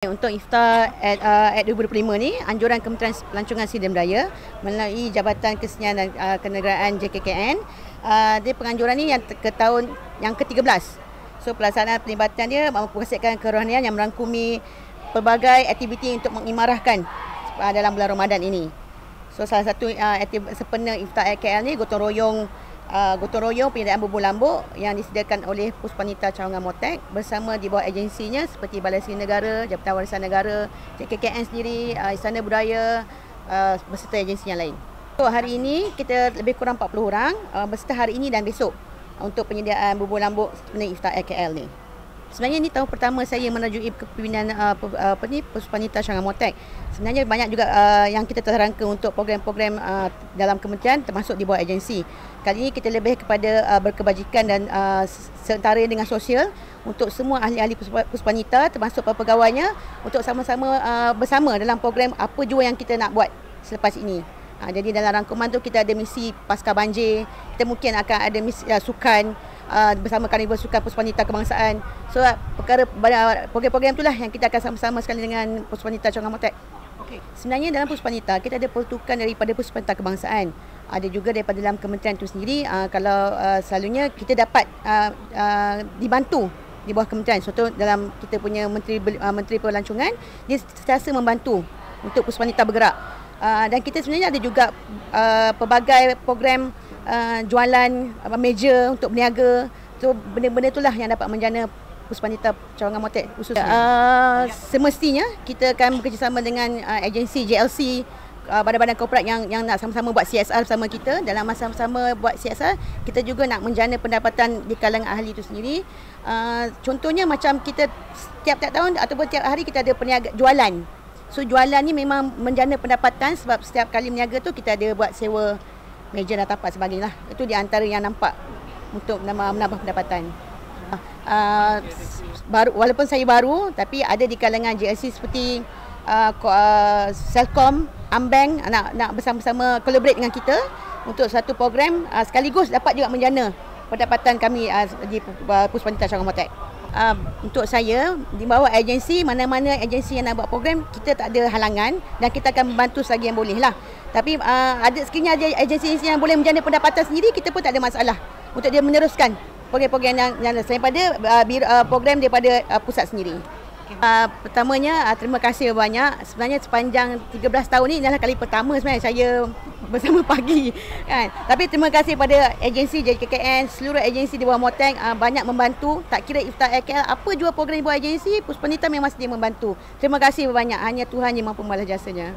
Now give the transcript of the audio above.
Untuk iftar at 2025 ni, anjuran Kementerian Pelancongan Sdn Berdaya melalui Jabatan Kesenian dan Kenegaraan JKKN, dia penganjuran ni yang ke tahun yang ke-13. So pelaksanaan pelibatan dia memperkongsikan kerohanian yang merangkumi pelbagai aktiviti untuk mengimarahkan dalam bulan Ramadan ini. So salah satu sempena iftar at KL ni gotong royong penyediaan bubur lambuk yang disediakan oleh Puspanita Cawangan Motek bersama di bawah agensinya seperti Balai Seni Negara, Jabatan Warisan Negara, JKKN sendiri, Istana Budaya beserta agensi yang lain. So hari ini kita lebih kurang 40 orang beserta hari ini dan besok untuk penyediaan bubur lambuk sempena iftar at KL ni. Sebenarnya ini tahun pertama saya menajui kepimpinan Puspanita Cawangan Motek. Sebenarnya banyak juga yang kita terangka untuk program-program dalam kementerian termasuk di bawah agensi. Kali ini kita lebih kepada berkebajikan dan setara dengan sosial untuk semua ahli-ahli Puspanita termasuk pegawainya untuk sama-sama bersama dalam program apa jua yang kita nak buat selepas ini. Jadi dalam rangkuman tu kita ada misi pasca banjir, kita mungkin akan ada misi sukan bersama Karnival Sukan Puspanita Kebangsaan. So program-program itulah yang kita akan sama-sama sekali dengan Puspanita Cawangan Motek. Sebenarnya dalam Puspanita kita ada pertukan daripada Puspanita Kebangsaan. Ada juga daripada dalam kementerian itu sendiri. Kalau selalunya kita dapat dibantu di bawah kementerian. Contoh dalam kita punya Menteri Pelancongan, dia sentiasa membantu untuk Puspanita bergerak. Dan kita sebenarnya ada juga pelbagai program jualan meja untuk berniaga. So benda-benda itulah yang dapat menjana Puspanita Cawangan Motek khususnya. Semestinya kita akan bekerjasama dengan agensi JLC, badan-badan korporat yang nak sama-sama buat CSR bersama kita. Dalam masa sama buat CSR, kita juga nak menjana pendapatan di kalangan ahli itu sendiri. Contohnya macam kita tiap tahun ataupun tiap hari kita ada perniaga jualan. So jualan ni memang menjana pendapatan sebab setiap kali berniaga tu kita ada buat sewa meja dan tapak sebagainya lah. Itu di antara yang nampak untuk menambah pendapatan. Walaupun saya baru, tapi ada di kalangan JLC seperti Selcom, Ambank nak bersama-sama collaborate dengan kita untuk satu program sekaligus dapat juga menjana pendapatan kami di Puspanita Cawangan Motek. Untuk saya, di bawah agensi, mana-mana agensi yang nak buat program, kita tak ada halangan dan kita akan membantu selagi yang boleh lah. Tapi ada sekiranya ada agensi yang boleh menjana pendapatan sendiri, kita pun tak ada masalah untuk dia meneruskan program-program yang selain pada program daripada pusat sendiri. Pertamanya, terima kasih banyak. Sebenarnya sepanjang 13 tahun ni adalah kali pertama sebenarnya saya bersama pagi kan. Tapi terima kasih pada agensi JKKN, seluruh agensi di bawah Motek banyak membantu. Tak kira iftar at KL, apa jua program di bawah agensi, Puspanita memang sedia membantu. Terima kasih banyak. Hanya Tuhan yang mampu membalas jasanya.